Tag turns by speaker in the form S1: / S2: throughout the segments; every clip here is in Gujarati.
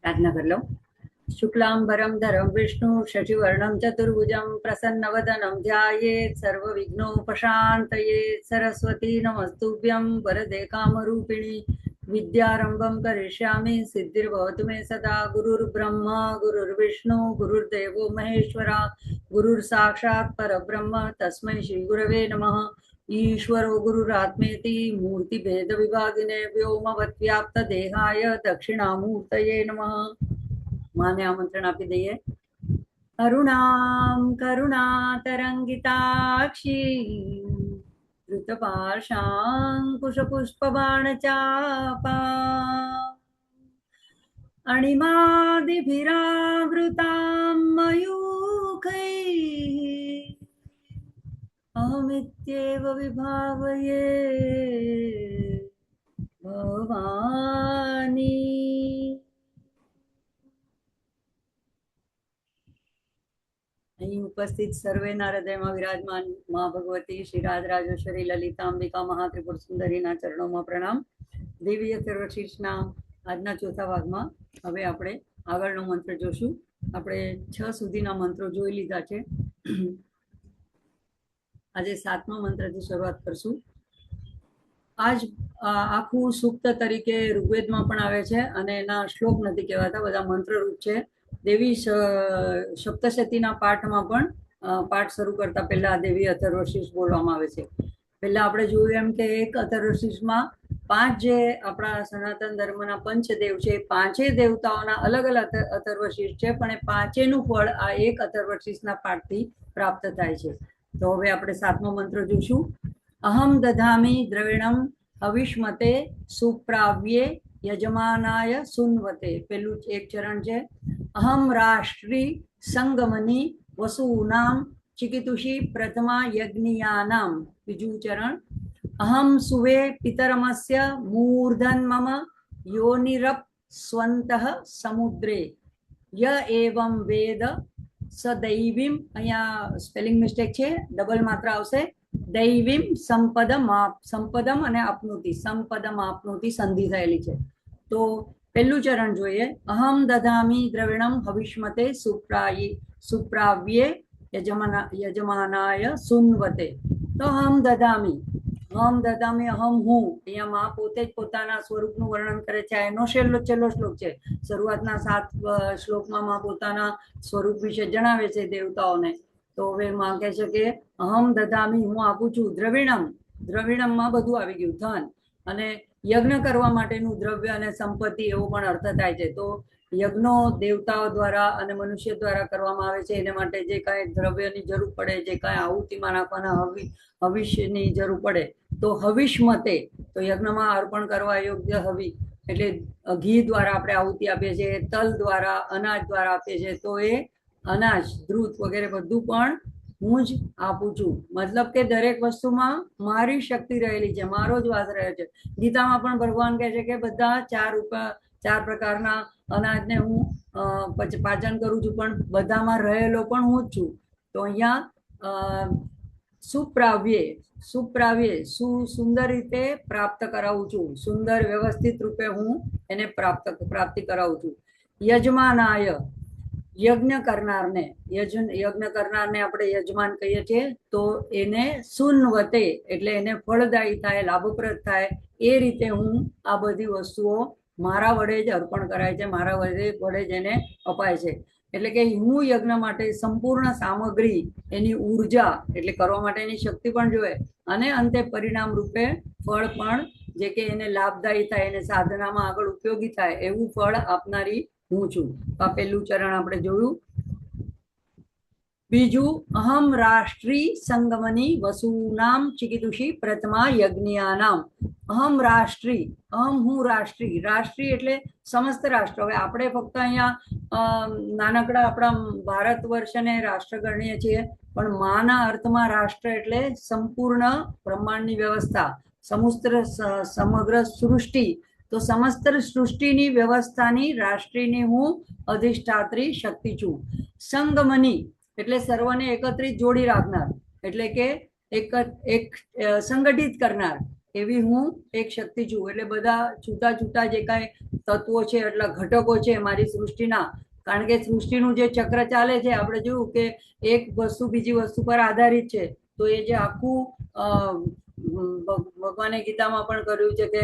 S1: प्रार्थना कर लो। शुक्लांबरं धरं विष्णु शशिवर्णं चतुर्भुजं प्रसन्नवदनं ध्यायेत् सर्वविघ्नोपशान्तयेत्। सरस्वती नमस्तुभ्यं वरदे कामरूपिणि विद्यारंभं करिष्यामि सिद्धिर्भवतु मे सदा। गुरुर्ब्रह्मा गुरुर्विष्णु गुरुर्देवो महेश्वरा गुरुर्साक्षात् परब्रह्म तस्मै श्री गुरवे नमः। ईश्वरो गुरुरात्मेति मूर्तिभेद विभागिने व्योमवद्व्याप्त देहाय दक्षिणामूर्तये नमः। माने आमंत्रण आपी दઈએ। अरुणां करुणातरंगिताक्षी धृतपाशाङ्कुशपुष्पबाणचापा अणिमादिभिरावृतां मयूखैः अहमित्येव विभावये भवानी। અહીં ઉપસ્થિત સર્વેના હૃદયમાં વિરાજમાન મા ભગવતી શ્રી રાજરાજેશ્વરી લલિતાંબિકા મહાત્રિપુર સુંદરીના ચરણોમાં પ્રણામ। દેવી અથર્વશીર્ષના આજના ચોથા ભાગમાં હવે આપણે આગળનો મંત્ર જોશું। આપણે 6 સુધીના મંત્રો જોઈ લીધા છે। આજે 7મા મંત્રથી શરૂઆત કરશું। આજ આખું સૂક્ત તરીકે ઋગ્વેદમાં પણ આવે છે અને એના શ્લોક નથી કહેવાતા, બધા મંત્રરૂપ છે। દેવી સપ્તશતીના પાઠમાં પણ પાઠ શરૂ કરતા પહેલા દેવી અથર્વશીર્ષ બોલવામાં આવે છે। પહેલા આપણે જોયું એમ કે એક અથર્વશીર્ષમાં 5 જે આપણા સનાતન ધર્મના પંચદેવ છે, 5 દેવતાઓના અલગ અલગ અથર્વશીર્ષ છે, પણ એ 5નું ફળ આ એક અથર્વશીર્ષના પાઠથી પ્રાપ્ત થાય છે। તો હવે આપણે 7મો મંત્ર જોશું। અહમ દધામી દ્રવિણમ હવિષ્મતે સુપ્રાવ્યે યજમાનાય સુન્વતે। પેલું એક ચરણ છે। અહમ રાષ્ટ્રી સંગમની વસૂનામ ચિકિતુષી પ્રથમા યજ્ઞિયાનામ। બીજું ચરણ। અહમ સુવે પિતરમસ્ય મૂર્ધન મમ યોનિરપ સ્વંતઃ સમુદ્રે ય એવં વેદ સદૈવીમ। અહીંયા સ્પેલિંગ મિસ્ટેક છે, ડબલ માત્રા આવશે। દૈવીમ સંપદમ અને આપનુતિ, સંપદમ આપનુતિ સંધિ થયેલી છે। તો પહેલું ચરણ જોઈએ। અહમ દધામી દ્રવિણમ હવિષ્મતે સુપ્રાવ્યે યજમાનાય સુન્વતે। તો અહમ દધામી, અહમ હું। અહીંયા માં પોતે જ પોતાના સ્વરૂપનું વર્ણન કરે છે। એનો છેલ્લો શ્લોક છે। શરૂઆતના 7 શ્લોકમાં માં પોતાના સ્વરૂપ વિશે જણાવે છે દેવતાઓને। તો હવે માં કહે છે કે અહમ દધામી, હું આપું છું। દ્રવિણમમાં બધું આવી ગયું, ધન અને યજ્ઞ કરવા માટેનું દ્રવ્ય અને સંપત્તિ, એવો પણ અર્થ થાય છે। તો યજ્ઞો દેવતાઓ દ્વારા અને મનુષ્ય દ્વારા કરવામાં આવે છે। એના માટે જે કાંઈ દ્રવ્યની જરૂર પડે, જે કાંઈ આહુતિમાં નાખવાના હવિષ્યની જરૂર પડે, તો હવિષ્મતે, તો યજ્ઞમાં અર્પણ કરવા યોગ્ય હવિ એટલે ઘી દ્વારા આપણે આહુતિ આપીએ છીએ, તલ દ્વારા, અનાજ દ્વારા આપીએ છીએ। તો એ અનાજ, દૂધ વગેરે બધું પણ હું જ આપું છું। મતલબ કે દરેક વસ્તુમાં મારી શક્તિ રહેલી છે, મારો જ વાસ રહ્યો છે। ગીતામાં પણ ભગવાન કહે છે કે બધા 4 પ્રકારના અનાજને હું પાચન કરું છું, પણ બધામાં રહેલો પણ હું જ છું। તો અહીંયા સુપ્રાવ્યે સુંદર રીતે પ્રાપ્ત કરાવું છું, સુંદર વ્યવસ્થિત રૂપે હું એને પ્રાપ્તિ કરાવું છું। યજમાનાય, યજ્ઞ કરનારને આપણે યજમાન કહીએ છીએ। તો એને સુન્વતે એટલે એને ફળદાયી થાય, લાભપ્રદ થાય, એ રીતે હું આ બધી વસ્તુઓ મારા વડે જ અર્પણ કરાય છે, મારા વડે જ એને અપાય છે। એટલે કે હું યજ્ઞ માટે સંપૂર્ણ સામગ્રી, એની ઉર્જા એટલે કરવા માટેની શક્તિ પણ જોઈએ, અને અંતે પરિણામ રૂપે ફળ પણ, જે કે એને લાભદાયી થાય, એને સાધનામાં આગળ ઉપયોગી થાય એવું ફળ આપનારી હું છું। તો આ પહેલું ચરણ આપણે જોયું। બીજું, અહમ રાષ્ટ્રી સંગમની વસૂનામ ચિકિતુષી પ્રથમા યજ્ઞિયાનામ। અહમ રાષ્ટ્રી, હું રાષ્ટ્રી, રાષ્ટ્રી એટલે સમસ્ત રાષ્ટ્ર। હવે આપણે ફક્ત અહીંયા નાનકડા આપણા ભારત વર્ષને રાષ્ટ્ર ગણીએ છીએ, પણ માના અર્થમાં રાષ્ટ્ર એટલે સંપૂર્ણ બ્રહ્માંડની વ્યવસ્થા, સમગ્ર સૃષ્ટિ। તો સમસ્ત સૃષ્ટિની વ્યવસ્થાની રાષ્ટ્રીની હું અધિષ્ઠાત્રી શક્તિ છું। સંગમની એટલે સર્વને એકત્રિત જોડી રાખનાર, એટલે કે એક સંગઠિત કરનાર, એવી હું એક શક્તિ છું. એટલે બધા છૂટા છૂટા જે કાંઈ તત્વો છે એટલા ઘટકો છે મારી સૃષ્ટિના, કારણ કે સૃષ્ટિનું જે ચક્ર ચાલે છે આપણે જોયું કે એક વસ્તુ બીજી વસ્તુ પર આધારિત છે. તો એ જે આખું ભગવાને ગીતામાં પણ કર્યું છે કે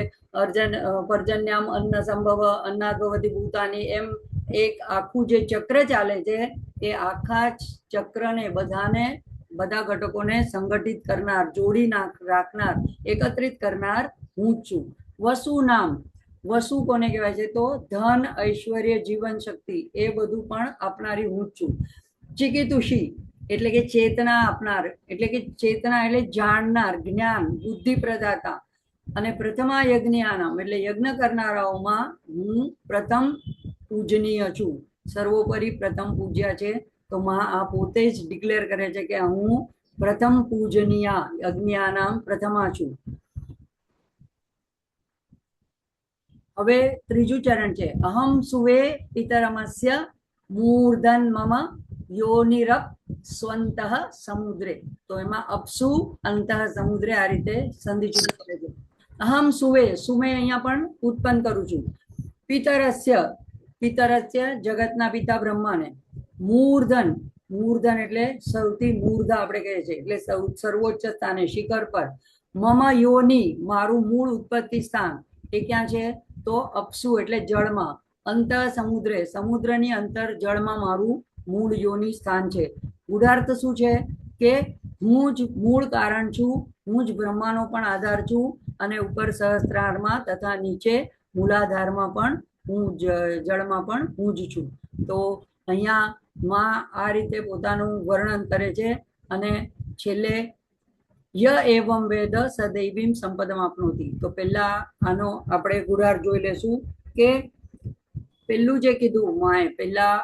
S1: પર્જન્યામ અન્ન સંભવ અન્નાદભવતી ભૂતાની, એમ એક આખું જે ચક્ર ચાલે છે એ આખા ચક્રને બધા ઘટકોને સંગઠિત કરનાર, જોડી રાખનાર, એકત્રિત કરનાર હું જ છું. વસુ નામ, વસુ કોને કહેવાય છે? તો ધન, ઐશ્વર્ય, જીવન શક્તિ એ બધું પણ આપનારી હું જ છું. ચિકિતુષી એટલે કે ચેતના આપનાર, એટલે કે ચેતના એટલે જાણનાર, જ્ઞાન, બુદ્ધિ પ્રદાતા. અને પ્રથમા યજ્ઞાનામ એટલે યજ્ઞ કરનારાઓમાં હું પ્રથમ પૂજનીય છું, સર્વોપરી પ્રથમ પૂજ્યા છે. તો આ પોતે જ ડિક્લેર કરે છે કે હું પ્રથમ પૂજનીય યજ્ઞાનામ પ્રથમા છું. હવે ત્રીજું ચરણ છે અહમ સુવે પિતરમસ્ય મૂર્ધન મમ યોનિરપ સ્વંતઃ સમુદ્રે. તો એમાં અપસુ અંતઃ સમુદ્રે આ રીતે સંધિ કરે છે. અહમ સુવે, સુમે અહીંયા પણ ઉત્પન્ન કરું છું. પિતરસ્ય, પિતરસ્ય જગતના પિતા બ્રહ્માને. મૂર્ધન, મૂર્ધન એટલે સૌથી મૂર્ધ આપણે કહીએ છીએ, એટલે સર્વોચ્ચ સ્થાને, શિખર પર. મમ યોની મારું મૂળ ઉત્પત્તિ સ્થાન એ ક્યાં છે? તો અપસુ એટલે જળમાં. અંત સમુદ્રે, સમુદ્રની અંતર જળમાં મારું મૂળ યોની સ્થાન છે. ગુઢાર્થ શું છે કે હું જ મૂળ કારણ છું, હું જ બ્રહ્માનો પણ આધાર છું, અને ઉપર સહસ્ત્રારમાં તથા નીચે મૂલાધારમાં પણ હું જળમાં પણ હું જ છું. તો અહીંયા માં આ રીતે પોતાનું વર્ણન કરે છે. અને છેલ્લે ય એવમ વેદ સદૈવીમ સંપદમ આપનોતી. તો પહેલા આનો આપણે ગુઢાર જોઈ લેશું કે પેલું જે કીધું માએ, પહેલા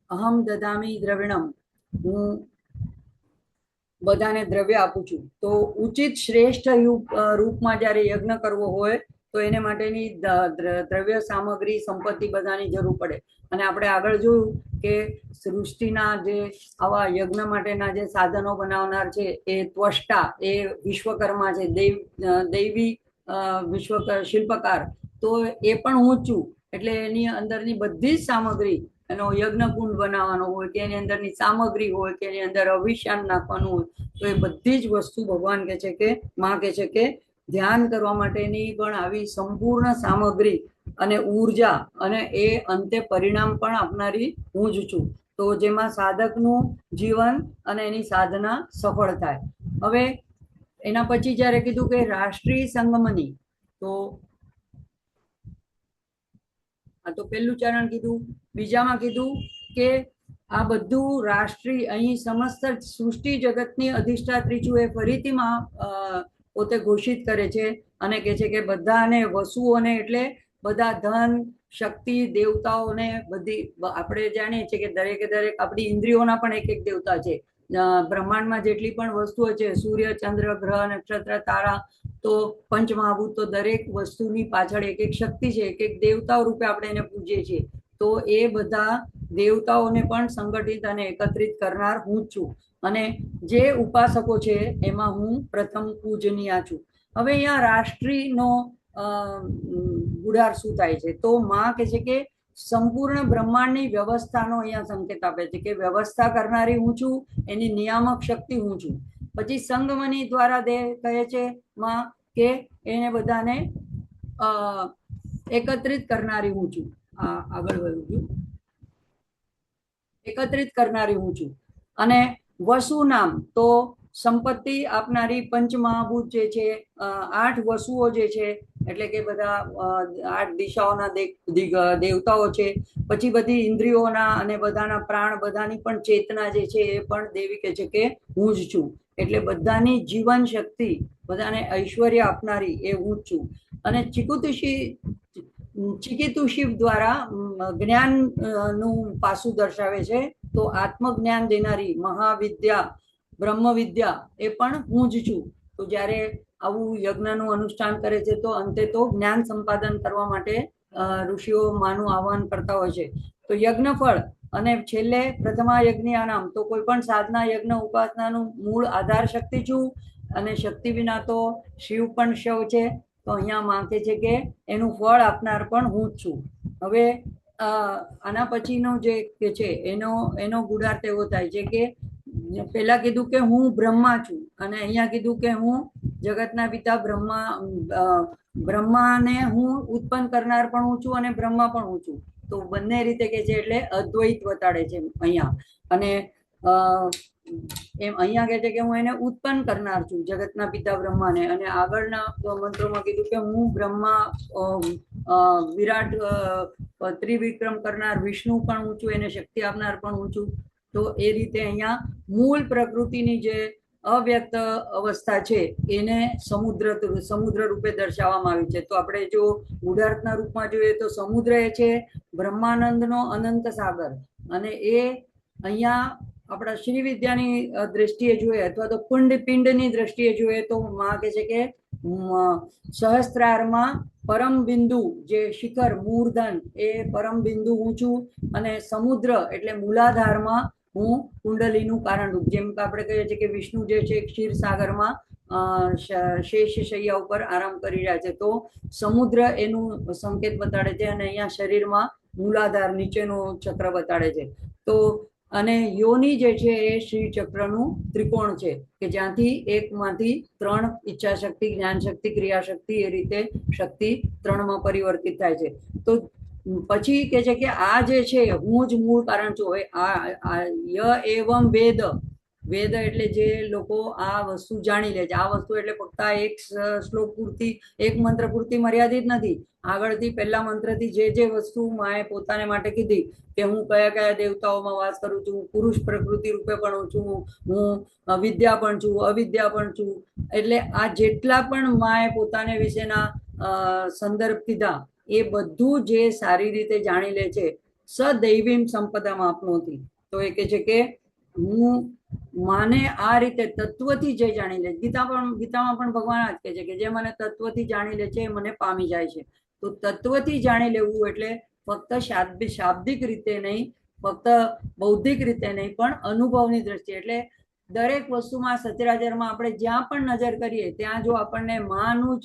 S1: અહમ દદામી દ્રવિણમ, હું બધાને દ્રવ્ય આપું છું. તો ઉચિત શ્રેષ્ઠ રૂપમાં જ્યારે યજ્ઞ કરવો હોય તો એને માટેની દ્રવ્ય સામગ્રી સંપત્તિ બધાની જરૂર પડે. અને આપણે આગળ જોયું કે સૃષ્ટિના જે આવા યજ્ઞ માટેના જે સાધનો બનાવનાર છે એ ત્વષ્ટા, એ વિશ્વકર્મા છે, દૈવી શિલ્પકાર. તો એ પણ હું જ છું. એટલે એની અંદરની બધી જ સામગ્રી, એનો યજ્ઞકુંડ બનાવવાનો હોય કે એની અંદરની સામગ્રી હોય કે એની અંદર અભિષાન નાખવાનું હોય, તો એ બધી જ વસ્તુ ભગવાન કહે છે કે માં કહે છે કે ધ્યાન કરવા માટેની પણ આવી સંપૂર્ણ સામગ્રી અને ઉર્જા અને એ અંતે પરિણામ પણ આપનારી હું જ છું. તો જેમાં સાધકનું જીવન અને એની સાધના સફળ થાય. હવે એના પછી જ્યારે કીધું કે રાષ્ટ્રીય સંગમની, તો પહેલું ચરણ કીધું. બીજામાં કીધું કે આ બધું રાષ્ટ્રીય, અહીં સમસ્ત સૃષ્ટિ જગતની અધિષ્ઠાત્રી છું એ ફરીથી માં પોતે ઘોષિત કરે છે અને કહે છે કે બધાને વસુઓને એટલે બધા ધન, શક્તિ, દેવતાઓને બધી આપણે જાણીએ છીએ કે દરેકે દરેક આપણી ઇન્દ્રિયોના પણ એક એક દેવતા છે. બ્રહ્માંડમાં જેટલી પણ વસ્તુઓ છે, સૂર્ય, ચંદ્ર, ગ્રહ, નક્ષત્ર, તારા, તો પંચમહાભૂત, તો દરેક વસ્તુની પાછળ એક એક શક્તિ છે, એક એક દેવતાઓ રૂપે આપણે એને પૂજીએ છીએ. તો એ બધા દેવતાઓને પણ સંગઠિત અને એકત્રિત કરનાર હું જ છું. અને જે ઉપાસકો છે એમાં હું પ્રથમ પૂજનીય છું. હવે અહીંયા રાષ્ટ્રીયનો ગુઢાર શું થાય છે? તો માં કહે છે કે સંપૂર્ણ બ્રહ્માંડની વ્યવસ્થાનો અહીંયા સંકેત આપે છે કે વ્યવસ્થા કરનારી હું છું, એની નિયામક શક્તિ હું છું. પછી સંગમની દ્વારા કહે છે માં કે એને બધાને એકત્રિત કરનારી હું છું. આગળ વધ્યું, એકત્રિત કરનારી હું છું. અને વસુ નામ, તો સંપત્તિ આપનારી પંચમહાભૂત જે છે, 8 વસુઓ જે છે, એટલે કે બધા 8 દિશાઓના દેવતાઓ છે. પછી બધી ઇન્દ્રિયોના અને બધાના પ્રાણ, બધાની પણ ચેતના જે છે એ પણ દેવી કહે છે કે હું જ છું. એટલે બધાની જીવન શક્તિ, બધાને ઐશ્વર્ય આપનારી એ હું જ છું. અને ચિકિતુષી દ્વારા જ્ઞાનનું પાસું દર્શાવે છે. તો આત્મજ્ઞાન દેનારી મહાવિદ્યા, બ્રહ્મવિદ્યા એ પણ હું જ છું. તો જ્યારે આવું યજ્ઞનું અનુષ્ઠાન કરે છે તો અંતે તો જ્ઞાન સંપાદન કરવા માટે ઋષિઓ માનું આહવાન કરતા હોય છે. તો યજ્ઞફળ અને છેલ્લે પ્રથમા યજ્ઞ નામ, તો કોઈ પણ સાધના, યજ્ઞ, ઉપાસનાનું મૂળ આધાર શક્તિ છું. અને શક્તિ વિના તો શિવ પણ શવ છે. તો અહીંયા માંગે છે કે એનું ફળ આપનાર પણ હું જ છું. હવે આના પછીનો જે છે એનો ગુણાર્થ એવો થાય છે કે પેલા કીધું કે હું બ્રહ્મા છું, અને અહીંયા કીધું કે હું જગતના પિતા બ્રહ્માને હું ઉત્પન્ન કરનાર પણ હું છું અને બ્રહ્મા પણ હું છું. તો બંને રીતે કે છે એટલે અદ્વૈત બતાડે છે અહીંયા. અને એમ અહીંયા કહે છે કે હું એને ઉત્પન્ન કરનાર છું, જગતના પિતા બ્રહ્માને. અને આગળના મંત્રોમાં કીધું કે હું બ્રહ્મા વિરાટ ત્રિવિક્રમ કરનાર વિષ્ણુ પણ હું છું, એને શક્તિ આપનાર પણ હું છું. તો એ રીતે અહીંયા મૂળ પ્રકૃતિની જે અવ્યક્ત અવસ્થા છે એને સમુદ્ર રૂપે દર્શાવવામાં આવી છે. તો આપણે જો ગુઢાર્થના રૂપમાં જોઈએ તો સમુદ્ર એ છે બ્રહ્માનંદનો અનંત સાગર. અને એ અહીંયા આપણા શ્રી વિદ્યાની દ્રષ્ટિએ જોઈએ અથવા તો પિંડની દ્રષ્ટિએ જોઈએ તો માં કહે છે કે સહસ્ત્રારમાં પરમ બિંદુ જે શિખર મૂર્ધન એ પરમ બિંદુ હું છું. અને સમુદ્ર એટલે મૂલાધારમાં હું કુંડલીનું કારણરૂપ. જેમ કે આપણે કહીએ છીએ કે વિષ્ણુ જે છે ક્ષીરસાગરમાં શેષ શૈયા ઉપર આરામ કરી રહ્યા છે, તો સમુદ્ર એનું સંકેત બતાડે છે. અને અહીંયા શરીરમાં મૂલાધાર નીચેનું ચક્ર બતાડે છે. તો અને યોની જે છે એ શ્રી ચક્રનું ત્રિકોણ છે કે જ્યાંથી એકમાંથી 3 ઈચ્છા શક્તિ, જ્ઞાન શક્તિ, ક્રિયા શક્તિ એ રીતે શક્તિ 3માં પરિવર્તિત થાય છે. તો પછી કે છે કે આ જે છે હું જ મૂળ કારણ છું. ય એવમ વેદ એટલે જે લોકો આ વસ્તુ જાણી લે છે. આ વસ્તુ એટલે ફક્ત એક શ્લોક પૂરતી, એક મંત્ર પૂરતી મર્યાદિત નથી. આગળથી પહેલા મંત્રથી જે વસ્તુ માએ પોતાને માટે કીધી કે હું કયા કયા દેવતાઓમાં વાસ કરું છું, પુરુષ પ્રકૃતિ રૂપે પણ છું, હું વિદ્યા પણ છું, અવિદ્યા પણ છું. એટલે આ જેટલા પણ માએ પોતાને વિશેના સંદર્ભ કીધા એ બધું જે સારી રીતે જાણી લે છે સદૈવીમ સંપદામાં આપનોતી. તો એ કે છે કે હું માને આ રીતે તત્વથી જે જાણી લે, ગીતામાં પણ ભગવાન આ જ કહે છે કે જે મને તત્વથી જાણી લે છે એ મને પામી જાય છે. તો તત્વથી જાણી લેવું એટલે ફક્ત શાબ્દિક રીતે નહીં, ફક્ત બૌદ્ધિક રીતે નહીં, પણ અનુભવની દ્રષ્ટિએ. એટલે દરેક વસ્તુમાં સચરાચરમાં આપણે જ્યાં પણ નજર કરીએ ત્યાં જો આપણને માનું જ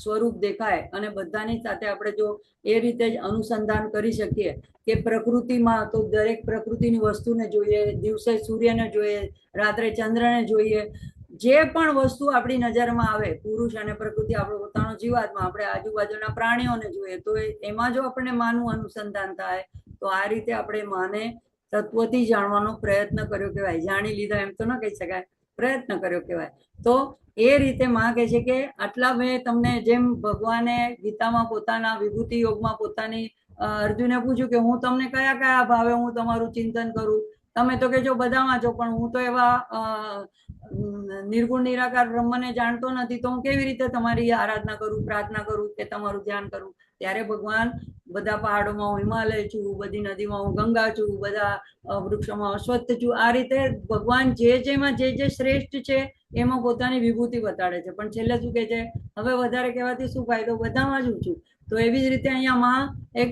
S1: સ્વરૂપ દેખાય અને બધાની સાથે આપણે જો એ રીતે જ અનુસંધાન કરી શકીએ કે પ્રકૃતિમાં તો દરેક પ્રકૃતિની વસ્તુને જોઈએ, દિવસે સૂર્યને જોઈએ, રાત્રે ચંદ્રને જોઈએ, જે પણ વસ્તુ આપણી નજરમાં આવે, પુરુષ અને પ્રકૃતિ, આપણો પોતાનો જીવાત્મા, આપણે આજુબાજુના પ્રાણીઓને જોઈએ, તો એમાં જો આપણને માનું અનુસંધાન થાય તો આ રીતે આપણે માને તત્વથી જાણવાનો પ્રયત્ન કર્યો કહેવાય. જાણી લીધા એમ તો ન કહી શકાય, પ્રયત્ન કર્યો કહેવાય. તો એ રીતે માં કહે છે કે આટલા મેં તમને, જેમ ભગવાને ગીતામાં પોતાના વિભૂતિ યોગમાં પોતાની અર્જુને પૂછ્યું કે હું તમને કયા કયા ભાવે હું તમારું ચિંતન કરું, તમે તો કે જો બધામાં છો, પણ હું તો એવા નિર્ગુણ નિરાકાર બ્રહ્મને જાણતો નથી, તો હું કેવી રીતે તમારી આરાધના કરું, પ્રાર્થના કરું કે તમારું ધ્યાન કરું. ત્યારે ભગવાન બધા પહાડોમાં હું હિમાલય છું, બધી નદીમાં હું ગંગા છું, બધા વૃક્ષોમાં અશ્વત્થ છું. આ રીતે ભગવાન જેમાં જે શ્રેષ્ઠ છે એમાં પોતાની વિભૂતિ બતાડે છે. પણ છેલ્લે શું કહે છે, હવે વધારે કહેવાથી શું ફાયદો, બધામાં જ છું. તો એવી જ રીતે અહીંયા માં એક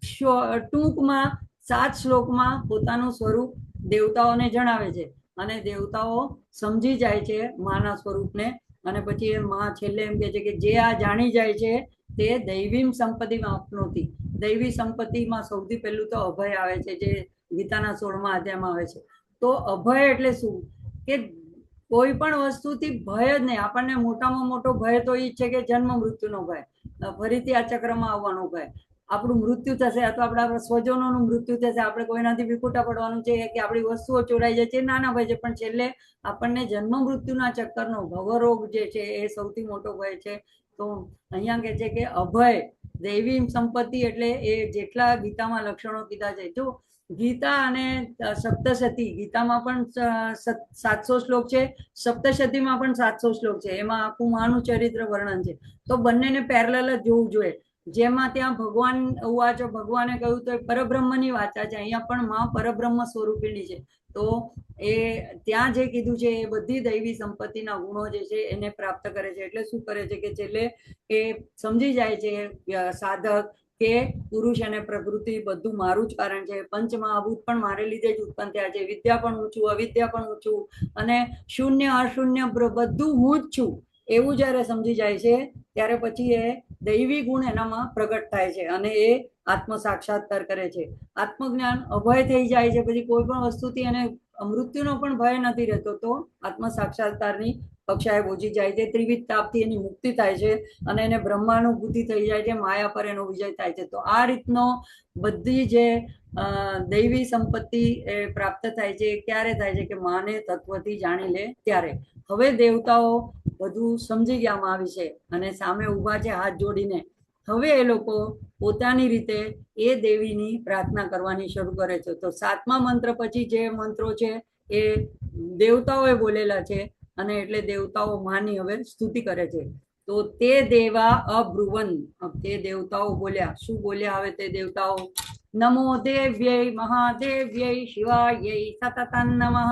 S1: ટૂંકમાં 7 શ્લોકમાં પોતાનું સ્વરૂપ દેવતાઓને જણાવે છે અને દેવતાઓ સમજી જાય છે માના સ્વરૂપને. અને પછી એ માં છેલ્લે એમ કહે છે કે જે આ જાણી જાય છે તે દૈવીમ સંપત્તિમાં આપનોતી. દૈવી સંપત્તિમાં સૌથી પહેલું તો અભય આવે છે, જે ગીતાના 16મા અધ્યાયમાં આવે છે. તો અભય એટલે શું કે કોઈ પણ વસ્તુથી ભય જ નહીં. આપણને મોટામાં મોટો ભય તો એ જ છે કે જન્મ મૃત્યુનો ભય, ફરીથી આ ચક્રમાં આવવાનો ભય, આપણું મૃત્યુ થશે અથવા આપણા સ્વજનોનું મૃત્યુ થશે, આપણે કોઈનાથી વિખૂટા પડવાનું છે કે આપણી વસ્તુઓ ચોરાઈ જાય છે, નાના ભય છે. પણ છેલ્લે આપણને જન્મ મૃત્યુના ચક્કરનો ભવરોગ જે છે એ સૌથી મોટો ભય છે. તો અહીંયા કહે છે કે અભય દૈવી સંપત્તિ એટલે એ જેટલા ગીતામાં લક્ષણો કીધા છે. જો ગીતા અને સપ્તશતી, ગીતામાં પણ 700 શ્લોક છે, સપ્તશતીમાં પણ 700 શ્લોક છે, એમાં આખું માનું ચરિત્ર વર્ણન છે. તો બંનેને પેરેલલ જ જોવું જોઈએ. જેમાં ત્યાં ભગવાન ઉવાચો, ભગવાને કહ્યું તો પરબ્રહ્મની વાચા છે, અહીંયા પણ માં પરબ્રહ્મ સ્વરૂપિણી છે. તો એ ત્યાં જે કીધું છે એ બધી દૈવી સંપત્તિના ગુણો જે છે એને પ્રાપ્ત કરે છે. એટલે શું કરે છે કે છેલ્લે એ સમજી જાય છે સાધક કે પુરુષ અને પ્રકૃતિ બધું મારું જ કારણ છે, પંચમહાભૂત પણ મારે લીધે જ ઉત્પન્ન થયા છે, વિદ્યા પણ હું છું, અવિદ્યા પણ હું છું, અને શૂન્ય અશૂન્ય બધું હું જ છું, એવું જયારે સમજી જાય છે ત્યારે પછી એ દૈવી ગુણ એનામાં પ્રગટ થાય છે અને એ આત્મ સાક્ષાત્કાર કરે છે. આત્મજ્ઞાન અભય થઈ જાય છે, પછી કોઈ પણ વસ્તુથી એને મૃત્યુનો પણ ભય નથી રહેતો. તો આત્મ સાક્ષાત્કારની કક્ષાએ પહોંચી જાય છે, ત્રિવિધ તાપથી એની મુક્તિ થાય છે અને એને બ્રહ્માનુભૂતિ થઈ જાય છે, માયા પર એનો વિજય થાય છે. તો આ રીતનો બધી જે દૈવી સંપત્તિ એ પ્રાપ્ત થાય છે ક્યારે થાય છે કે માને તત્વથી જાણી લે ત્યારે. હવે દેવતાઓ બધું સમજી ગયા માં વિશે અને સામે ઉભા છે હાથ જોડીને. હવે એ લોકો પોતાની રીતે એ દેવીની પ્રાર્થના કરવાની શરૂ કરે છે. તો 7મા મંત્ર પછી જે મંત્રો છે એ દેવતાઓએ બોલેલા છે અને એટલે દેવતાઓ માની હવે સ્તુતિ કરે છે. તો તે દેવા અબ્રુવન, તે દેવતાઓ બોલ્યા. શું બોલ્યા હવે તે દેવતાઓ? નમો દેવ્યય મહાદેવ્યય શિવાય સતતં નમઃ,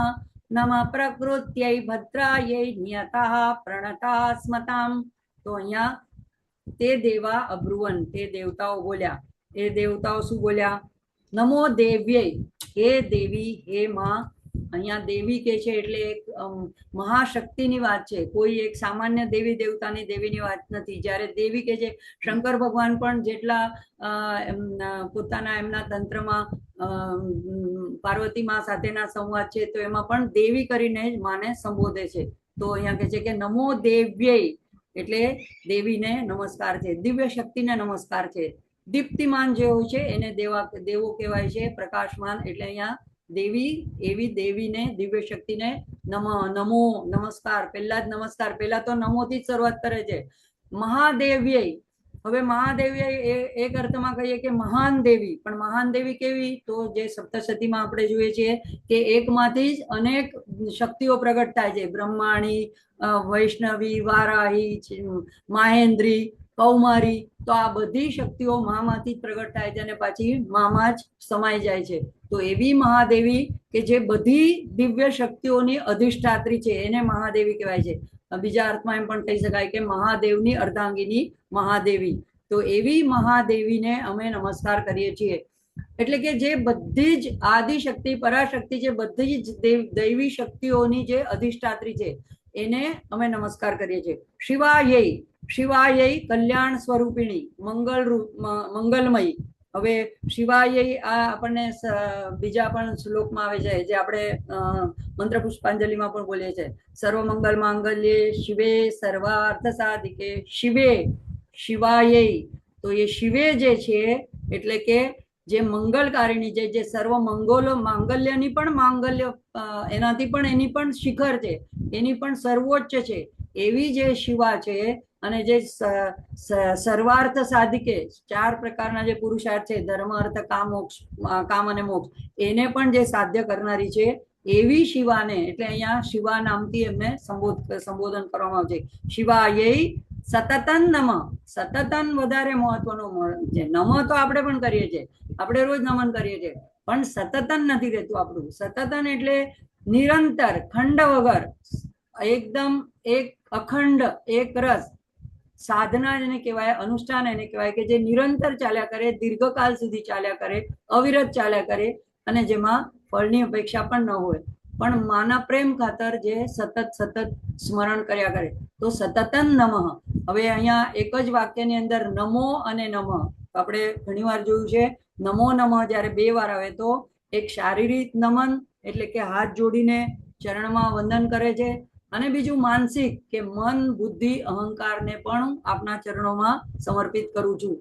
S1: નમઃ પ્રકૃત્યય ભદ્રાય નિયતા પ્રણતા સ્મતામ. તો અહીંયા તે દેવા અબ્રુવન, તે દેવતાઓ બોલ્યા. એ દેવતાઓ શું બોલ્યા? નમો દેવ્યય, હે દેવી, હે માં. અહીંયા દેવી કે છે એટલે એક મહાશક્તિની વાત છે, કોઈ એક સામાન્ય દેવી દેવતાની દેવીની વાત નથી. જ્યારે દેવી કે છે, શંકર ભગવાન પણ જેટલા પોતાના એમના તંત્રમાં પાર્વતી માં સાથેના સંવાદ છે તો એમાં પણ દેવી કરીને જ માને સંબોધે છે. તો અહીંયા કે છે કે નમો દેવ્યય એટલે દેવીને નમસ્કાર છે, દિવ્ય શક્તિને નમસ્કાર છે. દીપ્તિમાન જે હોય છે એને દેવો કહેવાય છે, પ્રકાશમાન. એટલે અહીંયા દેવી, એવી દેવીને, દિવ્ય શક્તિને નમો, નમસ્કાર. પહેલા જ નમસ્કાર, પહેલા તો નમોથી જ શરૂઆત કરે છે. મહાદેવ્ય, હવે મહાદેવ્ય એક અર્થમાં કહીએ કે મહાન દેવી. પણ મહાન દેવી કેવી? તો જે સપ્તશતીમાં આપણે જોઈએ છીએ કે એકમાંથી જ અનેક શક્તિઓ પ્રગટ થાય છે. બ્રહ્માણી, વૈષ્ણવી, વારાહી, મહેન્દ્રી, કૌમારી. તો આ બધી શક્તિઓ મામાંથી જ પ્રગટ થાય છે અને પાછી મામાં જ સમાઈ જાય છે. તો એવી મહાદેવી કે જે બધી દિવ્ય શક્તિઓની અધિષ્ઠાત્રી છે એને મહાદેવી કહેવાય છે. બીજા અર્થમાં એમ પણ કહી શકાય કે મહાદેવની અર્ધાંગીની મહાદેવી. તો એવી મહાદેવીને અમે નમસ્કાર કરીએ છીએ. એટલે કે જે બધી જ આદિશક્તિ, પરાશક્તિ, જે બધી જ દૈવી શક્તિઓની જે અધિષ્ઠાત્રી છે એને અમે નમસ્કાર કરીએ છીએ. શિવાય, શિવાય કલ્યાણ સ્વરૂપિણી, મંગલમય. હવે શિવાય આ આપણને બીજા પણ શ્લોકમાં આવે છે, જે આપણે મંત્ર પુષ્પાંજલિમાં પણ બોલીએ છીએ. સર્વ મંગલ માંગલ્યે શિવે સર્વાર્થ સાધિકે શિવે, શિવાય. તો એ શિવે જે છે એટલે કે જે મંગલકારિણી છે, જે સર્વ માંગલ્યની પણ માંગલ્ય, એનાથી પણ એની પણ શિખર છે, એની પણ સર્વોચ્ચ છે એવી જે શિવા છે. અને જે સર્વાર્થ સાધિકે, 4 પ્રકારના જે પુરુષાર્થ છે, ધર્મ, અર્થ, કામ અને મોક્ષ, એને પણ જે સાધ્ય કરનારી છે એવી શિવાને, એટલે અહીંયા શિવા નામથી એમને સંબોધન કરવામાં આવે છે. શિવાય સતતન નમ. સતતન વધારે મહત્વનું છે. નમ તો આપણે પણ કરીએ છીએ, આપણે રોજ નમન કરીએ છીએ, પણ સતતન નથી રહેતું આપણું. સતતન એટલે નિરંતર, ખંડ વગર, એકદમ એક અખંડ, એક રસ. સાધના જેને કહેવાય, અનુષ્ઠાન એને કહેવાય કે જે નિરંતર ચાલ્યા કરે, દીર્ઘકાલ સુધી ચાલ્યા કરે, અવિરત ચાલ્યા કરે અને જેમાં ફળની અપેક્ષા પણ ન હોય, પણ માના પ્રેમ ખાતર જે સતત સ્મરણ કર્યા કરે. તો સતતન નમઃ. હવે અહીંયા એક જ વાક્યની અંદર નમો અને નમઃ આપણે ઘણી વાર જોયું છે. નમો નમઃ જ્યારે 2 વાર આવે તો એક શારીરિક નમન એટલે કે હાથ જોડીને ચરણમાં વંદન કરે છે, અને બીજું માનસિક કે મન, બુદ્ધિ, અહંકારને પણ આપના ચરણોમાં સમર્પિત કરું છું,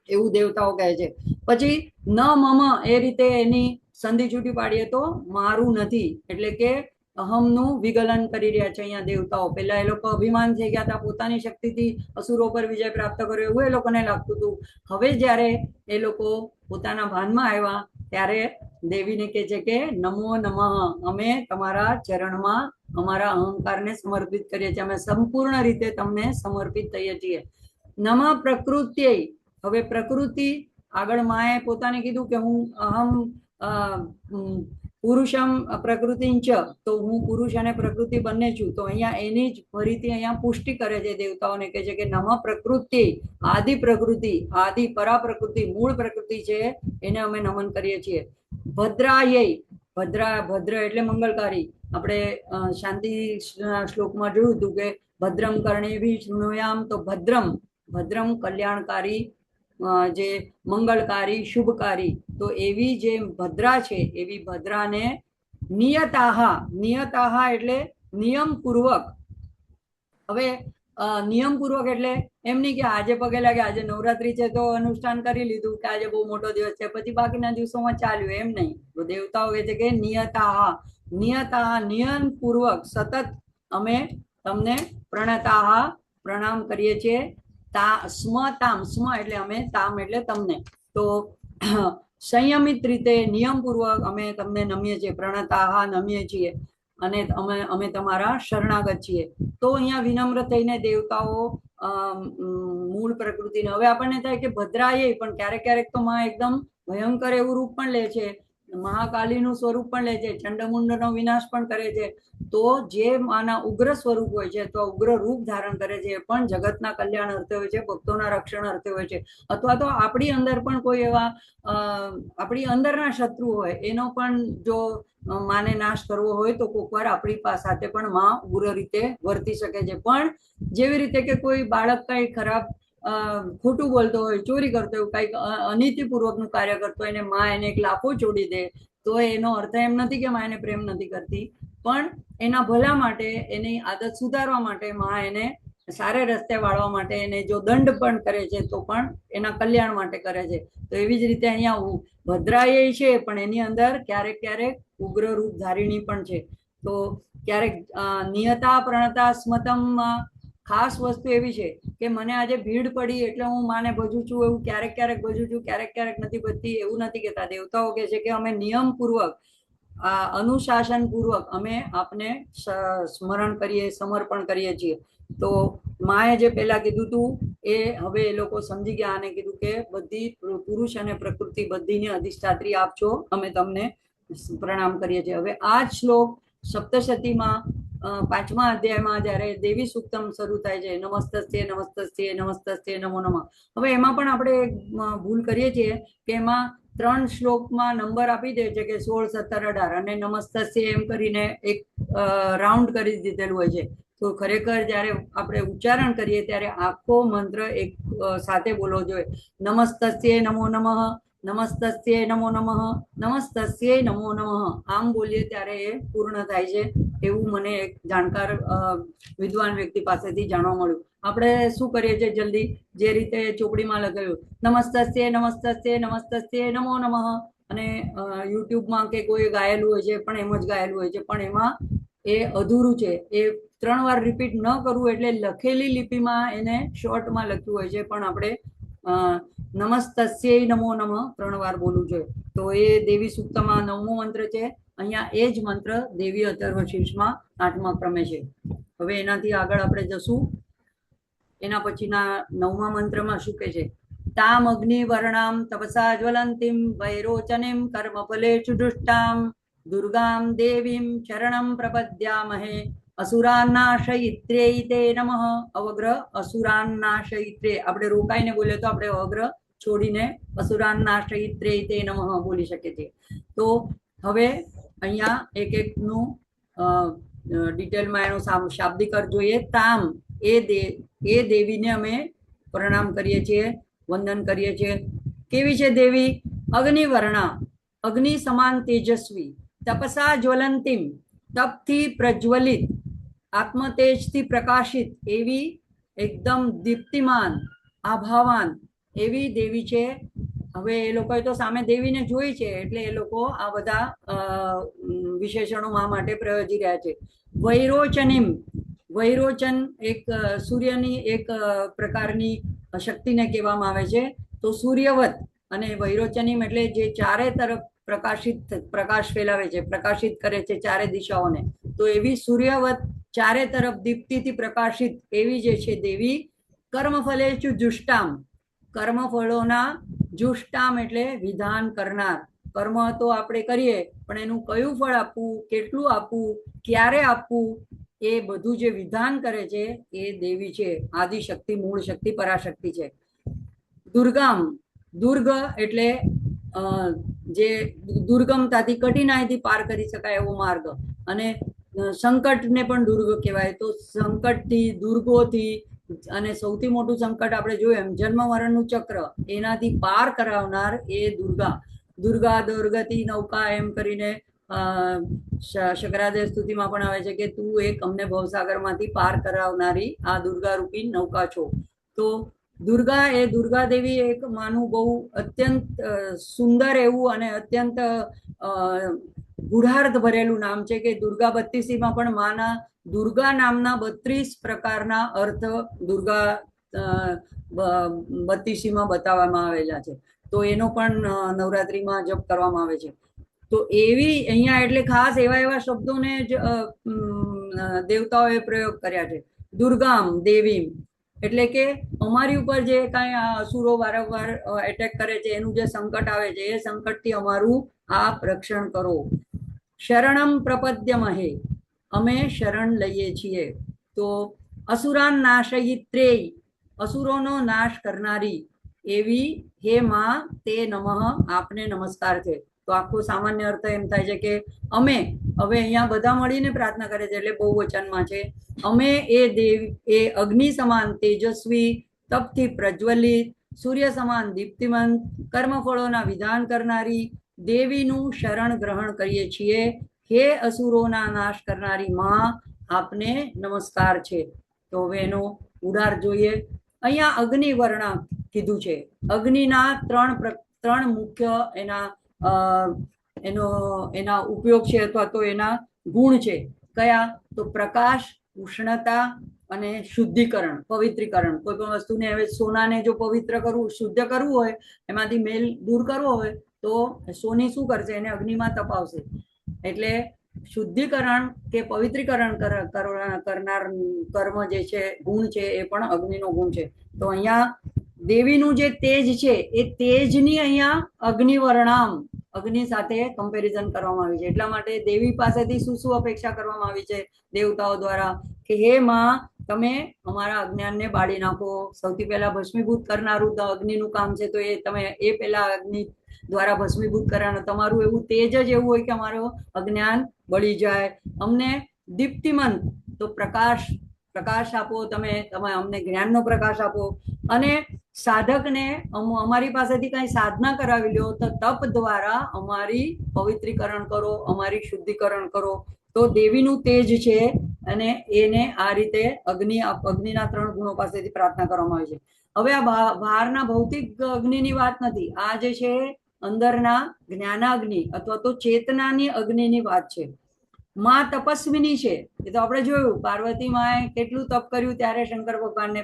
S1: એવું દેવતાઓ કહે છે. પછી ન મમ, એ રીતે એની સંધિ છૂટી પાડીએ તો મારું નથી, એટલે કે અહમનું વિગલન કરી રહ્યા છે અહીંયા દેવતાઓ. પહેલા એ લોકો અભિમાન થઈ ગયા હતા, પોતાની શક્તિથી અસુરો પર વિજય પ્રાપ્ત કર્યો એવું એ લોકોને લાગતું હતું. હવે જ્યારે એ લોકો પોતાના ભાનમાં આવ્યા ત્યારે દેવીને કહે છે કે નમો નમઃ, અમે તમારા ચરણમાં અમારા અહંકારને સમર્પિત કરીએ છીએ, અમે સંપૂર્ણ રીતે તમને સમર્પિત થઈએ છીએ. નમઃ પ્રકૃત્યય, હવે પ્રકૃતિ આગળ માએ પોતાને કીધું કે હું અહમ પુરુષમ પ્રકૃતિ ચ, તો હું પુરુષ અને પ્રકૃતિ બંને છું. તો અહીંયા એની જ ફરીથી અહીંયા પુષ્ટિ કરે છે, દેવતાઓને કહે છે કે નમ પ્રકૃતિ, આદિ પ્રકૃતિ, આદિ પરા પ્રકૃતિ, મૂળ પ્રકૃતિ છે, એને અમે નમન કરીએ છીએ. ભદ્રાય, ભદ્ર એટલે મંગલકારી. આપણે શાંતિ શ્લોકમાં જોયું હતું કે ભદ્રમ કર્ણેભિ શૃણુયામ, તો ભદ્રમ કલ્યાણકારી, જે મંગળકારી, શુભકારી. તો એવી જે ભદ્રા છે, એવી ભદ્રાને નિયતાહા એટલે નિયમપૂર્વક. હવે નિયમપૂર્વક એટલે એમ નહીં કે આજે પગે લાગે, આજે નવરાત્રી છે તો અનુષ્ઠાન કરી લીધું કે આજે બહુ મોટો દિવસ છે, પછી બાકીના દિવસોમાં ચાલ્યું, એમ નહીં. તો દેવતાઓ કહે છે કે નિયમપૂર્વક સતત અમે તમને પ્રણામ કરીએ છીએ. સ્મ એટલે અમે, તામ એટલે તમને. તો સંયમિત રીતે નિયમપૂર્વક અમે તમને નમીએ છીએ, નમીએ છીએ, અને અમે તમારા શરણાગત છીએ. તો અહીંયા વિનમ્ર થઈને દેવતાઓ મૂળ પ્રકૃતિને, હવે આપણને થાય કે ભદ્રાય, પણ ક્યારેક ક્યારેક તો માં એકદમ ભયંકર એવું રૂપ પણ લે છે, મહાકાલીનું સ્વરૂપ પણ લે છે, ચંડમુંડનો વિનાશ પણ કરે છે. તો જે માના ઉગ્ર સ્વરૂપ હોય છે, તો ઉગ્ર રૂપ ધારણ કરે છે, પણ જગતના કલ્યાણ અર્થે હોય છે, ભક્તોના રક્ષણ અર્થે હોય છે. અથવા તો આપણી અંદર પણ કોઈ એવા આપણી અંદરના શત્રુ હોય, એનો પણ જો માને નાશ કરવો હોય તો કોકવાર આપણી સાથે પણ માં ઉગ્ર રીતે વર્તી શકે છે. પણ જેવી રીતે કે કોઈ બાળક કઈ ખરાબ ખોટું બોલતો હોય, ચોરી કરતો હોય, કઈક અનીતિપૂર્વકનું કાર્ય કરતો હોય, એને માં એને એક લાફો છોડી દે, તો એનો અર્થ એમ નથી કે માં એને પ્રેમ નથી કરતી, પણ એના ભલા માટે, એની આદત સુધારવા માટે માં એને સારે રસ્તે વાળવા માટે એને જો દંડ પણ કરે છે, તો પણ એના કલ્યાણ માટે કરે છે. તો એવી જ રીતે અહીંયા ભદ્રાય છે, પણ એની અંદર ક્યારેક ક્યારેક ઉગ્ર રૂપ ધારીણી પણ છે. તો ક્યારેક નિયતા પ્રણતા સ્મતમમાં ખાસ વસ્તુ એવી છે કે મને આજે ભીડ પડી એટલે હું માને ભજું છું, એવું ક્યારેક ક્યારેક ભજું છું, ક્યારેક ક્યારેક નથી ભજતી, એવું નથી કહેતા. દેવતાઓ કહે છે કે અમે નિયમપૂર્વક, અનુશાસન પૂર્વક અમે આપને સ્મરણ કરીએ, સમર્પણ કરીએ છીએ. તો માએ જે પેલા કીધું હતું એ હવે એ લોકો સમજી ગયા, અને કીધું કે બધી પુરુષ અને પ્રકૃતિ બધીને અધિષ્ઠાત્રી આપ છો, અમે તમને પ્રણામ કરીએ છીએ. હવે આ જ શ્લોક સપ્તશતીમાં 5મા અધ્યાયમાં જયારે દેવી સૂક્તમ શરૂ થાય છે, નમસ્તસ્ય નમસ્તસ્ય નમસ્તસ્ય નમો નમઃ. હવે એમાં પણ આપણે ભૂલ કરીએ છીએ કે એમાં 3 શ્લોકમાં નંબર આપી દે છે કે 16, 17, 18, અને નમસ્તસ્ય એમ કરીને એક રાઉન્ડ કરી દીધેલું હોય છે. તો ખરેખર જયારે આપણે ઉચ્ચારણ કરીએ ત્યારે આખો મંત્ર એક સાથે બોલવો જોઈએ. નમસ્તસ્ય નમો નમઃ, નમસ્તસ્ય નમો નમઃ, નમસ્તસ્ય નમો નમઃ. આમ બોલીએ ત્યારે એ પૂર્ણ થાય છે, એવું મને એક જાણકાર વિદ્વાન વ્યક્તિ પાસેથી જાણવા મળ્યું. આપણે શું કરીએ છીએ જલ્દી, જે રીતે ચોપડીમાં લખેલું નમસ્તસ્ય નમસ્તસ્ય નમસ્તસ્ય નમો નમઃ, અને યુટ્યુબમાં કે કોઈ ગાયેલું હોય છે પણ એમ જ ગાયેલું હોય છે, પણ એમાં એ અધૂરું છે. એ 3 વાર રિપીટ ન કરવું, એટલે લખેલી લિપિમાં એને શોર્ટમાં લખ્યું હોય છે, પણ આપણે નમસ્તસ્ય નમો નમઃ 3 વાર બોલવું જોઈએ. તો એ દેવી સૂક્તમાં 9મો મંત્ર છે. અહીંયા એ જ મંત્ર દેવી અથર્વશીર્ષમાં 8મા ક્રમે છે. હવે એનાથી આગળ આપણે જશું. એના પછીના 9મા મંત્રમાં શું કહે છે? તામ અગ્નિવર્ણામ તપસા જ્વલંતીમ વૈરોચનીમ કર્મફલેષુ દુષ્ટામ દુર્ગામ દેવીમ શરણમ પ્રપદ્યામહે અસુરાન્નાશયિત્ર્યૈ તે નમઃ. અવગ્રહ અસુરાન્નાશયિત્રે, આપણે રોકાઈને બોલે તો આપણે અવગ્રહ છોડીને અસુરાન્નાશયિત્ર્યૈ તે નમઃ બોલી શકીએ છીએ. તો હવે અહીંયા એક એકનું ડિટેલમાં એનો શાબ્દિક અર્થ જોઈએ. તામ એ દેવીને અમે પ્રણામ કરીએ છીએ, વંદન કરીએ છીએ. કેવી છે દેવી? અગ્નિવર્ણા, અગ્નિ સમાન તેજસ્વી, તપસા જ્વલંતીમ, તપથી પ્રજ્વલિત, આત્મતેજથી પ્રકાશિત એવી, એકદમ દીપ્તિમાન, આભાવાન એવી દેવી છે. હવે એ લોકોએ તો સામે દેવીને જોઈ છે, એટલે એ લોકો આ બધા વિશેષણો મા માટે પ્રયોજી રહ્યા છે. વૈરોચનીમ, વૈરોચન એક સૂર્યની એક પ્રકારની શક્તિને કહેવામાં આવે છે. તો સૂર્યવત, અને વૈરોચનીમ એટલે જે ચારે તરફ પ્રકાશ ફેલાવે છે, પ્રકાશિત કરે છે ચારે દિશાઓને. તો એવી સૂર્યવત ચારે તરફ દીપ્તિથી પ્રકાશિત એવી જે છે દેવી. કર્મફલેષુ દુષ્ટામ, કર્મફળોના જુષ્ટામ એટલે વિધાન કરનાર. કર્મ તો આપણે કરીએ પણ એનું કયું ફળ આપવું, કેટલું આપવું, ક્યારે આપવું, એ બધું જે વિધાન કરે છે એ દેવી છે. આદિશક્તિ, મૂળ શક્તિ, પરાશક્તિ છે. દુર્ગામ, દુર્ગ એટલે જે દુર્ગમતાથી, કઠિનાઈથી પાર કરી શકાય એવો માર્ગ. અને સંકટને પણ દુર્ગ કહેવાય. તો સંકટથી, દુર્ગોથી, અને સૌથી મોટું સંકટ આપણે જોયું એમ જન્મ મરણનું ચક્ર, એનાથી પાર કરાવનાર એ દુર્ગા. દુર્ગા દુર્ગતિ નૌકા એમ કરીને શંકરાચાર્ય સ્તુતિમાં પણ આવે છે કે તું એક અમને ભવસાગરમાંથી પાર કરાવનારી આ દુર્ગા રૂપી નૌકા છો. તો દુર્ગા એ દુર્ગા દેવી એક માનું બહુ અત્યંત સુંદર એવું અને અત્યંત ગુઢાર્થ ભરેલું નામ છે કે દુર્ગા બત્તીસીમાં પણ માના દુર્ગા નામના 32 પ્રકારના અર્થ દુર્ગા બત્તીસીમાં બતાવવામાં આવેલા છે. તો એનો પણ નવરાત્રીમાં જપ કરવામાં આવે છે. તો એવી અહીંયા એટલે ખાસ એવા શબ્દોને જ દેવતાઓએ પ્રયોગ કર્યા છે. દુર્ગામ દેવી એટલે કે અમારી ઉપર જે કાંઈ અસુરો વારંવાર એટેક કરે છે, એનું જે સંકટ આવે છે, એ સંકટથી અમારું આપ રક્ષણ કરો. શરણમ પ્રપદ્યમહે, અમે શરણ લઈએ છીએ. તો અસુરાન નાશયિત્રેય, અસુરોનો નાશ કરનારી એવી હે માં તે નમઃ, આપને નમસ્કાર છે. તો આખો સામાન્ય અર્થ એમ થાય છે કે અમે, હવે અહીંયા બધા મળીને પ્રાર્થના કરે છે એટલે બહુવચનમાં છે. અમે એ દેવ એ અગ્નિ સમાન તેજસ્વી, તપથી પ્રજ્વલિત, સૂર્ય સમાન દીપ્તિમંત, કર્મફળોના વિધાન કરનારી દેવીનું શરણ ગ્રહણ કરીએ છીએ. હે અસુરોના નાશ કરનારી માં, આપને નમસ્કાર છે. તો હવે એનો ઉદાર જોઈએ. અહીંયા અગ્નિ વર્ણ કીધું છે. અગ્નિના ત્રણ મુખ્ય એના ઉપયોગ છે અથવા તો એના ગુણ છે. કયા? તો પ્રકાશ, ઉષ્ણતા અને શુદ્ધિકરણ, પવિત્રીકરણ. કોઈ પણ વસ્તુને હવે સોનાને જો પવિત્ર કરવું, શુદ્ધ કરવું હોય, એમાંથી મેલ દૂર કરવો હોય તો સોની શું કરશે? એને અગ્નિમાં તપાવશે. એટલે શુદ્ધિકરણ કે પવિત્રીકરણ કરનાર કર્મ જે છે, ગુણ છે, એ પણ અગ્નિનો ગુણ છે. તો અહીંયા દેવીનું જે તેજ છે એ તેજની અહીંયા અગ્નિવર્ણામ, અગ્નિ સાથે કમ્પેરિઝન કરવામાં આવી છે. એટલા માટે દેવી પાસેથી શું શું અપેક્ષા કરવામાં આવી છે દેવતાઓ દ્વારા કે હે માં, તમે અમારા અજ્ઞાનને બાળી નાખો. સૌથી પહેલા ભસ્મીભૂત કરનારું અગ્નિનું કામ છે. તો એ તમે એ પહેલા અગ્નિ દ્વારા ભસ્મીભૂત કરવાનું. તમારું એવું તેજ જ એવું હોય કે અમારું અજ્ઞાન બળી જાય. અમને દીપ્તિમંત, તો પ્રકાશ આપો. તમે અમને જ્ઞાનનો પ્રકાશ આપો. અને સાધકને અમારી પાસેથી કઈ સાધના કરાવી લો તો તપ દ્વારા અમારી પવિત્રીકરણ કરો, અમારી શુદ્ધિકરણ કરો. તો દેવીનું તેજ છે અને એને આ રીતે અગ્નિના 3 ગુણો પાસેથી પ્રાર્થના કરવામાં આવે છે. હવે આ બહારના ભૌતિક અગ્નિની વાત નથી. આ જે છે અંદરના જ્ઞાનાગ્નિ અથવા તો ચેતનાની અગ્નિની વાત છે. માં તપસ્વીની છે. એ તો આપણે જોયું, પાર્વતી માએ કેટલું તપ કર્યું ત્યારે શંકર ભગવાનને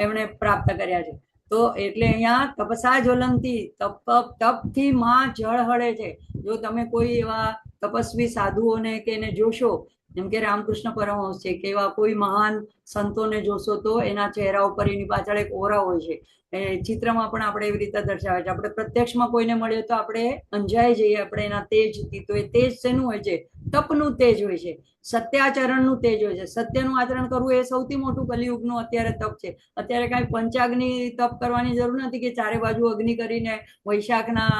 S1: એમણે પ્રાપ્ત કર્યા છે. તો એટલે અહીંયા તપસા જ્વલંતી, તપથી માં ઝળહળે છે. જો તમે કોઈ એવા તપસ્વી સાધુઓને કે એને જોશો, જેમ કે રામકૃષ્ણ પરમહંસ છે કે એવા કોઈ મહાન સંતોને જોશો તો એના ચહેરા ઉપર એની પાછળ એક ઓરા હોય છે. ચિત્રમાં પણ આપણે એવી રીતે દર્શાવે છે. આપણે પ્રત્યક્ષમાં કોઈને મળીએ તો આપણે અંજાઈ જઈએ આપણે એના તેજથી. તો એ તેજ શેનું હોય છે? તપનું તેજ હોય છે, સત્યાચરણનું તેજ હોય છે. સત્યનું આચરણ કરવું એ સૌથી મોટું કલિયુગનું અત્યારે તપ છે. અત્યારે કાંઈ પંચાગ્નિ તપ કરવાની જરૂર નથી કે ચારે બાજુ અગ્નિ કરીને વૈશાખના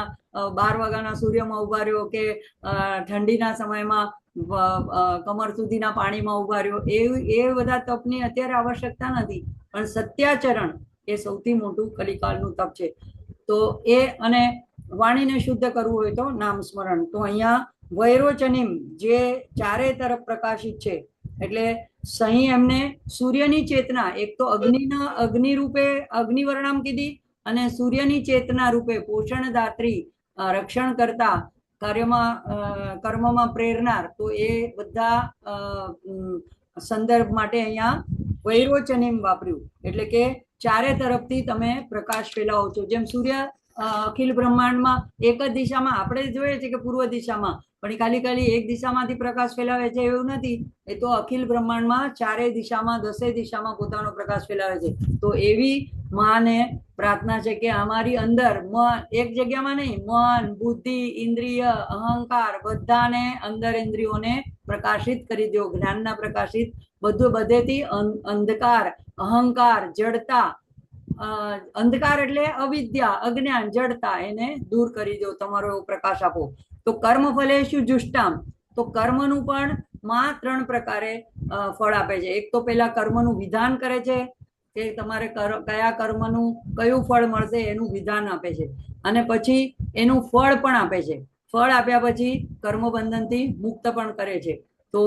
S1: 12 વાગ્યાના સૂર્યમાં ઉભા રહ્યો કે ઠંડીના સમયમાં કમર સુધીના પાણીમાં ઉભા રહ્યો. એ બધા તપની અત્યારે આવશ્યકતા નથી. પણ સત્યાચરણ એ સૌથી મોટું કલિકાળનું તપ છે. તો એ, અને વાણીને શુદ્ધ કરવું હોય તો નામ સ્મરણ. તો અહીંયા વૈરોચનીમ, જે ચારે તરફ પ્રકાશિત છે. એટલે સહી એમને સૂર્યની ચેતના, એક તો અગ્નિ રૂપે અગ્નિવર્ણામ કીધી, અને સૂર્યની ચેતના રૂપે પોષણદાત્રી, રક્ષણ કરતા, કર્મમાં પ્રેરનાર. તો એ બધા સંદર્ભ માટે અહીંયા વૈરોચનીમ વાપર્યું. એટલે કે ચારે તરફથી તમે પ્રકાશ ફેલાવો છો. જેમ સૂર્ય અખિલ બ્રહ્માંડમાં એક જ દિશામાં, આપણે જોઈએ છે કે પૂર્વ દિશામાં, પણ ખાલી એક દિશામાંથી પ્રકાશ ફેલાવે છે એવું નથી. એ તો અખિલ બ્રહ્માંડમાં ચારે દિશામાં, 10 દિશામાં પોતાનો પ્રકાશ ફેલાવે છે. તો એવી માને પ્રાર્થના છે કે અમારી અંદર મન, એક જગ્યામાં નહીં, મન, બુદ્ધિ, ઇન્દ્રિય, અહંકાર બધાને, અંદર ઇન્દ્રિયોને પ્રકાશિત કરી દો, જ્ઞાનના પ્રકાશિત, બધું બધેથી અંધકાર, અહંકાર, જડતા, અંધકાર એટલે અવિદ્યા, અજ્ઞાન, જડતા, એને દૂર કરી દો, તમારો એવો પ્રકાશ આપો. તો કર્મ ફલેષુ જુષ્ટામ, તો કર્મનું પણ માં 3 પ્રકારે ફળ આપે છે. એક તો પેલા કર્મનું વિધાન કરે છે કે તમારે કયા કર્મનું કયું ફળ મળશે એનું વિધાન આપે છે, અને પછી એનું ફળ પણ આપે છે. ફળ આપ્યા પછી કર્મબંધનથી મુક્ત પણ કરે છે. તો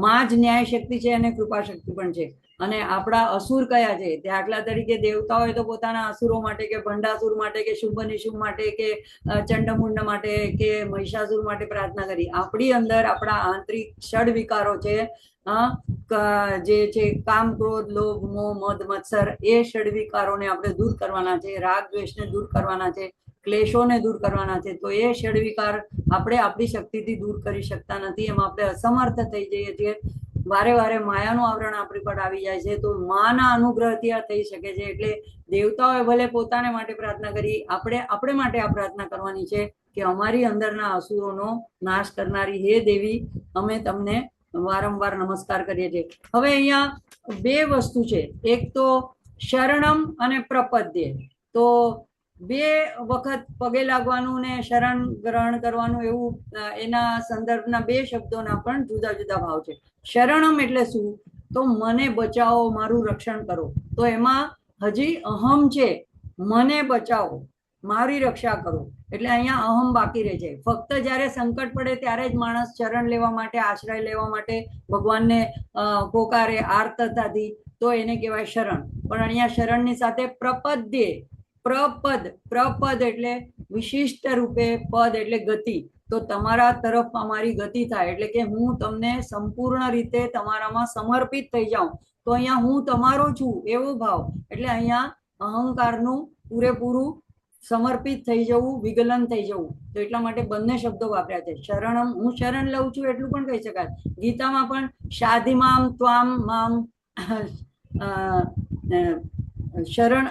S1: માં જ ન્યાય શક્તિ છે અને કૃપા શક્તિ પણ છે. અને આપણા અસુર કયા છે? દાખલા તરીકે દેવતાઓએ તો પોતાના અસુરો માટે કે ભંડાસુર માટે કે શુંભ નિશુંભ માટે કે ચંડમુંડ માટે કે મહિષાસુર માટે પ્રાર્થના કરી. આપણી અંદર આપણા આંતરિક ષડ વિકારો છે, જે છે કામ, ક્રોધ, લોભ, મોહ, મદ, મત્સર, એ ષડ વિકારોને આપણે દૂર કરવાના છે. રાગ દ્વેષને દૂર કરવાના છે, ક્લેશોને દૂર કરવાના છે. તો એ ષડ વિકાર આપણે આપણી શક્તિથી દૂર કરી શકતા નથી, એમાં આપણે અસમર્થ થઈ જઈએ છીએ. વારે વારે માયાનું આવરણ આપણી પર આવી જાય છે. તો માના અનુગ્રહથી આ થઈ શકે છે. એટલે દેવતાઓએ ભલે પોતાને માટે પ્રાર્થના કરી, આપણે માટે આ પ્રાર્થના કરવાની છે કે અમારી અંદરના અસુરોનો નાશ કરનારી હે દેવી, અમે તમને વારંવાર નમસ્કાર કરીએ છીએ. હવે અહીંયા 2 વસ્તુ છે, એક તો શરણમ અને પ્રપદ્ય. તો 2 વખત પગે લાગવાનું ને શરણ ગ્રહણ કરવાનું, એવું એના સંદર્ભના 2 શબ્દોના પણ જુદા જુદા ભાવ છે. શરણમ એટલે શું? તો મને બચાવો, મારું રક્ષણ કરો. તો એમાં હજી અહમ છે, મને બચાવો, મારી રક્ષા કરો. એટલે અહીંયા અહમ બાકી રહે છે. ફક્ત જ્યારે સંકટ પડે ત્યારે જ માણસ શરણ લેવા માટે, આશ્રય લેવા માટે ભગવાનને પોકારે આર્તતાથી, તો એને કહેવાય શરણ. પણ અહીંયા શરણની સાથે પ્રપદ્ય, પ્રપદ એટલે વિશિષ્ટ રૂપે, પદ એટલે ગતિ. તો તમારા તરફ અમારી ગતિ થાય, એટલે કે હું તમને સંપૂર્ણ રીતે તમારામાં સમર્પિત થઈ જાઉં. તો અહીંયા હું તમારો છું એવો ભાવ. એટલે અહીંયા અહંકારનું પૂરેપૂરું સમર્પિત થઈ જવું, વિગલન થઈ જવું. તો એટલા માટે બંને શબ્દો વાપર્યા છે. શરણમ, હું શરણ લઉં છું એટલું પણ કહી શકાય. ગીતામાં પણ શાધિમામ ત્વામ મામ, શરણ,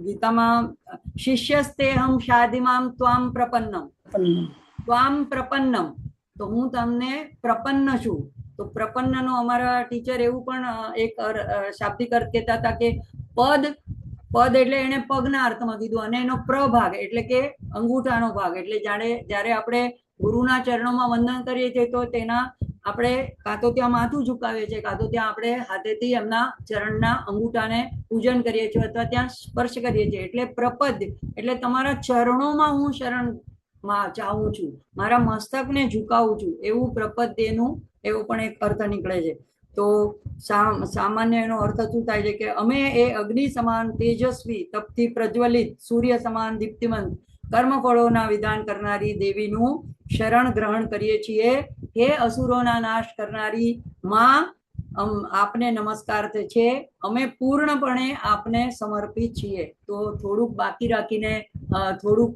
S1: ગીતામાં શિષ્યસ્તેહમ શાધિમામ ત્વામ પ્રપન્નમ, ત્વામ પ્રપન્નમ, તો હું તમને પ્રપન્ન છું. તો પ્રપન્નનો અમારા ટીચર એવું પણ એક શાબ્દિક અર્થ કહેતા હતા કે પદ એટલે એને પગના અર્થમાં કીધું, અને એનો પ્રભાગ એટલે કે અંગૂઠાનો ભાગ. એટલે જ્યારે આપણે ગુરુના ચરણોમાં વંદન કરીએ છીએ તો તેના આપણે કાં તો ત્યાં માથું ઝુકાવીએ છીએ, કાં તો ત્યાં આપણે હાથેથી એમના ચરણના અંગૂઠાને પૂજન કરીએ છીએ અથવા ત્યાં સ્પર્શ કરીએ છીએ. એટલે પ્રપદ એટલે તમારા ચરણોમાં હું શરણમાં ચાહું છું, મારા મસ્તકને ઝુકાવું છું, એવું પ્રપદ્યનું એવો પણ એક અર્થ નીકળે છે. તો સામાન્ય એનો અર્થ શું થાય છે કે અમે એ અગ્નિ સમાન તેજસ્વી, તપથી પ્રજ્વલિત, સૂર્ય સમાન દીપ્તિમંત, કર્મફળોના વિધાન કરનારી દેવીનું શરણ ગ્રહણ કરીએ છીએ. હે અસુરોના નાશ કરનારી માં, આપને નમસ્કાર છે. અમે પૂર્ણપણે આપને સમર્પિત છીએ. તો થોડુંક બાકી રાખીને, થોડુંક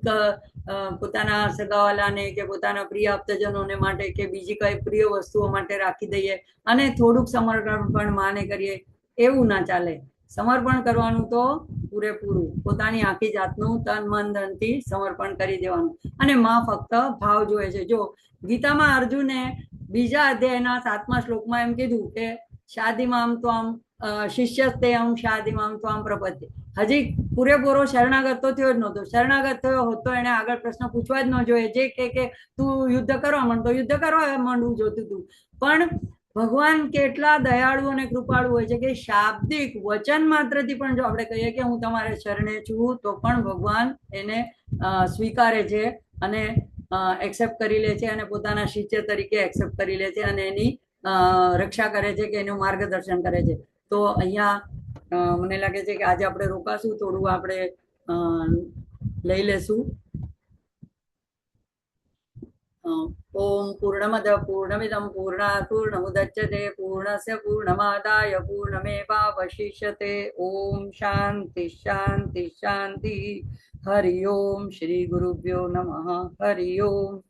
S1: પોતાના સગાવાલાને કે પોતાના પ્રિય આપ્તજનોને માટે કે બીજી કઈ પ્રિય વસ્તુઓ માટે રાખી દઈએ અને થોડુંક સમર્પણ માને કરીએ, એવું ના ચાલે. સમર્પણ કરવાનું તો પૂરેપૂરું, પોતાની આખી જાતનું તન મન ધનથી સમર્પણ કરી દેવાનું. અને માં ફક્ત ભાવ જોવે છે. જો ગીતામાં અર્જુને બીજા અધ્યાયના 7મા શ્લોકમાં એમ કીધું કે શાદીમામ ત્વામ શિષ્યસ્તેહમ શાદીમામ ત્વામ પ્રપદ્ય. હજી પૂરેપૂરો શરણાગત તો થયો જ નહોતો. શરણાગત થયો હોત તો એને આગળ પ્રશ્ન પૂછવા જ ન જોઈએ. જે કે તું યુદ્ધ કરવા માંડ તો યુદ્ધ કરવા માંડવું જોતું હતું. પણ ભગવાન કેટલા દયાળુ અને કૃપાળુ હોય છે કે શાબ્દિક વચન માત્રથી પણ જો આપણે કહીએ કે હું તમારે શરણે છું, તો પણ ભગવાન એને સ્વીકારે છે અને એક્સેપ્ટ કરી લે છે, અને પોતાના શિષ્ય તરીકે એક્સેપ્ટ કરી લે છે, અને એની રક્ષા કરે છે, કે એનું માર્ગદર્શન કરે છે. તો અહીંયા મને લાગે છે કે આજે આપણે રોકાશું, થોડું આપણે લઈ લેશું. ઓમ પૂર્ણમદ પૂર્ણમિદમ પૂર્ણાત પૂર્ણમુદચ્યતે પૂર્ણસ્ય પૂર્ણમાદાય પૂર્ણમેવાવશિષ્યતે. ઓમ શાંતિ શાંતિ શાંતિ. હરિ ઓમ. શ્રી ગુરુભ્યો નમઃ. હરિ ઓમ.